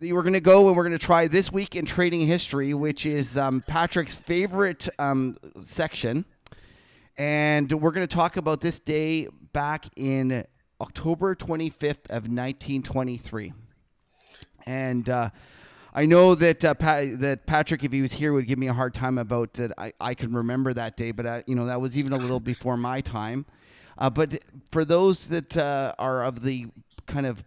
We're going to go and we're going to try This Week in Trading History, which is Patrick's favorite section. And we're going to talk about this day back in October 25th of 1923. And I know that that Patrick, if he was here, would give me a hard time about that. I can remember that day, but that was even a little before my time. But for those that are of the kind of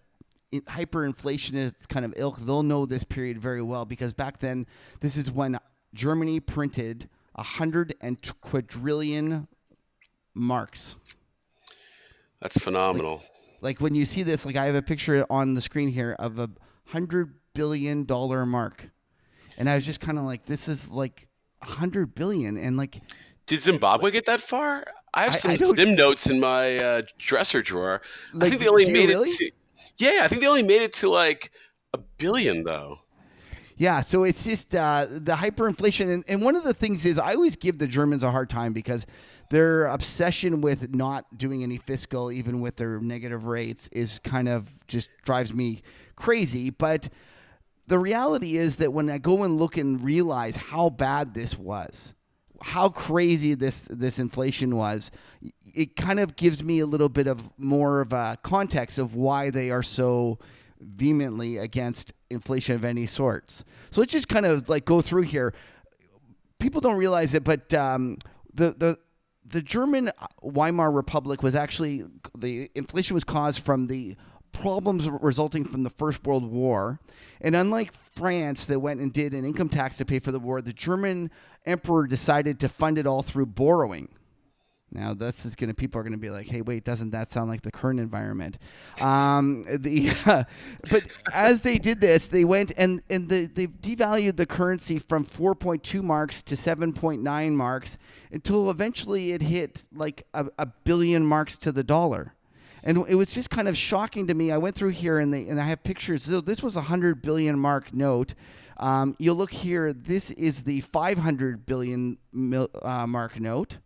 hyperinflationist kind of ilk, they'll know this period very well because back then, this is when Germany printed 100 quadrillion marks. That's phenomenal. Like when you see this, like I have a picture on the screen here of $100 billion mark, and I was just kind of like, this is like 100 billion, and like, did Zimbabwe get that far? I have some Zim notes in my dresser drawer. Like, I think they only made really? it to. Yeah, I think they only made it to like a billion though. Yeah, so it's just the hyperinflation. And one of the things is I always give the Germans a hard time because their obsession with not doing any fiscal, even with their negative rates, is kind of just drives me crazy. But the reality is that when I go and look and realize how bad this was, how crazy this inflation was, it kind of gives me a little bit of more of a context of why they are so vehemently against inflation of any sorts. So let's just kind of like go through here. People don't realize it, but the German Weimar Republic was actually, the inflation was caused from the problems resulting from the First World War. And unlike France that went and did an income tax to pay for the war, the German emperor decided to fund it all through borrowing. Now, people are going to be like, hey, wait, doesn't that sound like the current environment? But as they did this, they went and they devalued the currency from 4.2 marks to 7.9 marks until eventually it hit like a billion marks to the dollar. And it was just kind of shocking to me. I went through here and I have pictures. So this was a 100 billion mark note. You'll look here. This is the 500 billion mark note.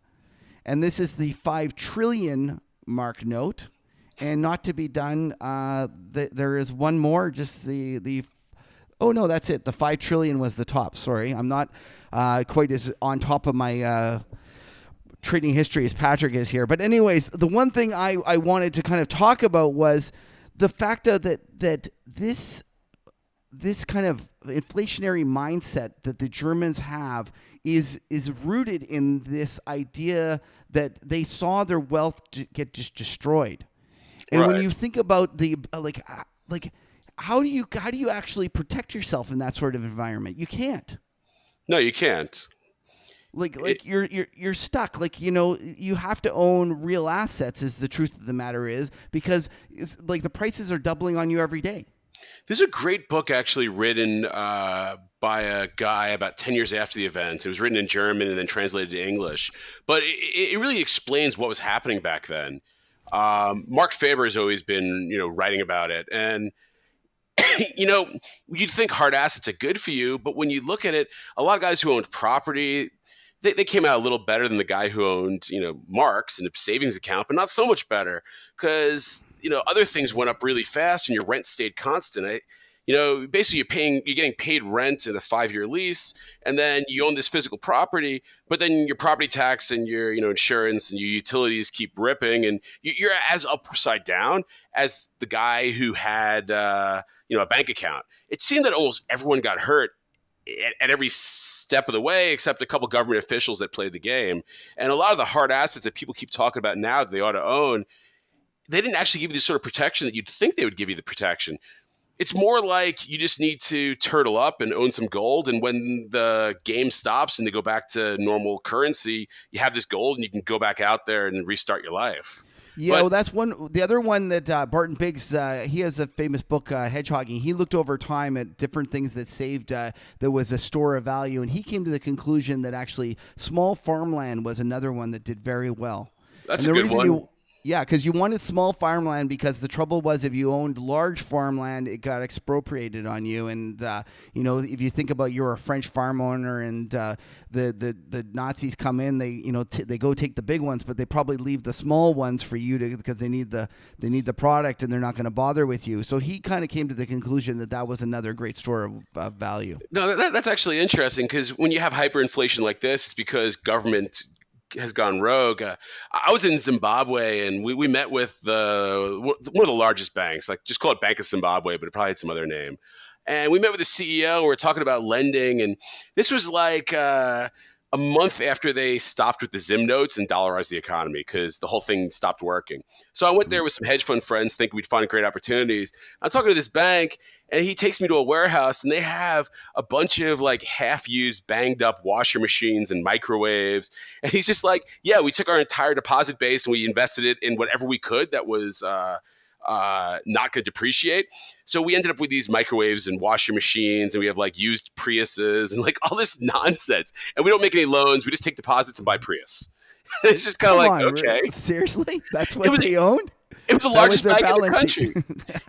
And this is the 5 trillion mark note. And not to be done, there is one more, just oh no, that's it. The 5 trillion was the top. Sorry, I'm not quite as on top of my trading history as Patrick is here. But anyways, the one thing I wanted to kind of talk about was the fact that this kind of inflationary mindset that the Germans have is rooted in this idea that they saw their wealth get just destroyed. And Right. when you think about the how do you actually protect yourself in that sort of environment? You can't. No, you can't. You're stuck. You have to own real assets. Is the truth of the matter is because it's like the prices are doubling on you every day. There's a great book actually written by a guy about 10 years after the event. It was written in German and then translated to English. But it really explains what was happening back then. Mark Faber has always been, writing about it. And, you'd think hard assets are good for you. But when you look at it, a lot of guys who owned property, they came out a little better than the guy who owned, marks and a savings account, but not so much better because, other things went up really fast and your rent stayed constant. Basically you're getting paid rent in a 5-year lease, and then you own this physical property, but then your property tax and your, insurance and your utilities keep ripping, and you're as upside down as the guy who had, a bank account. It seemed that almost everyone got hurt at every step of the way, except a couple government officials that played the game. And a lot of the hard assets that people keep talking about now that they ought to own, they didn't actually give you the sort of protection that you'd think they would give you the protection. It's more like you just need to turtle up and own some gold. And when the game stops and they go back to normal currency, you have this gold and you can go back out there and restart your life. Yeah, well, that's one. The other one that Barton Biggs, he has a famous book, Hedgehogging. He looked over time at different things that saved, that was a store of value. And he came to the conclusion that actually small farmland was another one that did very well. That's a good one. Yeah, because you wanted small farmland because the trouble was if you owned large farmland, it got expropriated on you. And if you think about you're a French farm owner and the Nazis come in, they go take the big ones, but they probably leave the small ones for you to because they need the product and they're not going to bother with you. So he kind of came to the conclusion that was another great store of value. No, that's actually interesting because when you have hyperinflation like this, it's because government has gone rogue. I was in Zimbabwe and we met with one of the largest banks, like just call it Bank of Zimbabwe, but it probably had some other name. And we met with the CEO and we were talking about lending. And this was like a month after they stopped with the Zim notes and dollarized the economy because the whole thing stopped working. So I went there with some hedge fund friends thinking we'd find great opportunities. I'm talking to this bank and he takes me to a warehouse and they have a bunch of like half-used, banged up washer machines and microwaves. And he's just like, yeah, we took our entire deposit base and we invested it in whatever we could that was not going to depreciate. So we ended up with these microwaves and washer machines, and we have like used Priuses and like all this nonsense. And we don't make any loans; we just take deposits and buy Prius. It's just kind of like, okay, seriously, that's what they owned. It was the largest bank in the country.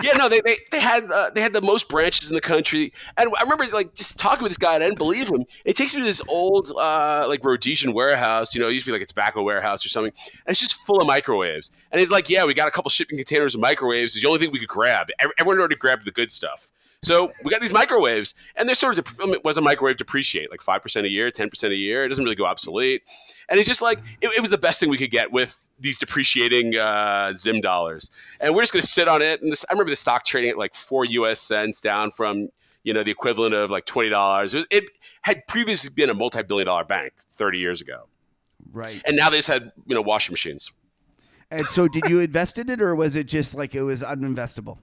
Yeah, no, they had the most branches in the country, and I remember like just talking with this guy, and I didn't believe him. It takes me to this old like Rhodesian warehouse, it used to be like a tobacco warehouse or something, and it's just full of microwaves. And he's like, "Yeah, we got a couple shipping containers of microwaves. It's the only thing we could grab. Everyone already grabbed the good stuff." So we got these microwaves, and they're sort of was a microwave depreciate like 5% a year, 10% a year. It doesn't really go obsolete. And it's just like it was the best thing we could get with these depreciating Zim dollars, and we're just going to sit on it. And I remember the stock trading at like 4 U.S. cents, down from the equivalent of like $20. It had previously been a multi-billion-dollar bank 30 years ago, right? And now they just had washing machines. And so, did you invest in it, or was it just like it was uninvestable?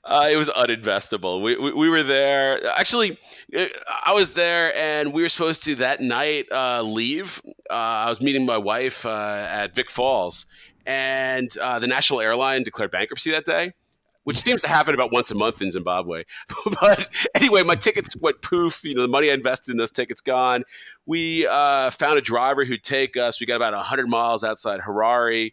It was uninvestable. We were there. Actually, I was there, and we were supposed to that night leave. I was meeting my wife at Vic Falls, and the national airline declared bankruptcy that day, which seems to happen about once a month in Zimbabwe. But anyway, my tickets went poof. The money I invested in those tickets gone. We found a driver who'd take us. We got about 100 miles outside Harare,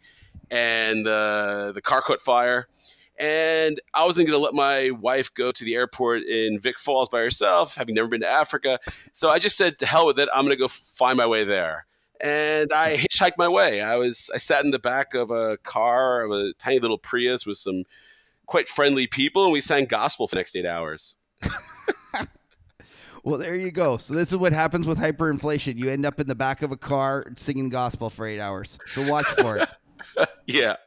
and the car caught fire. And I wasn't going to let my wife go to the airport in Vic Falls by herself, having never been to Africa. So I just said, to hell with it. I'm going to go find my way there. And I hitchhiked my way. I sat in the back of a car, of a tiny little Prius with some quite friendly people, and we sang gospel for the next 8 hours. Well, there you go. So this is what happens with hyperinflation. You end up in the back of a car singing gospel for 8 hours. So watch for it. Yeah.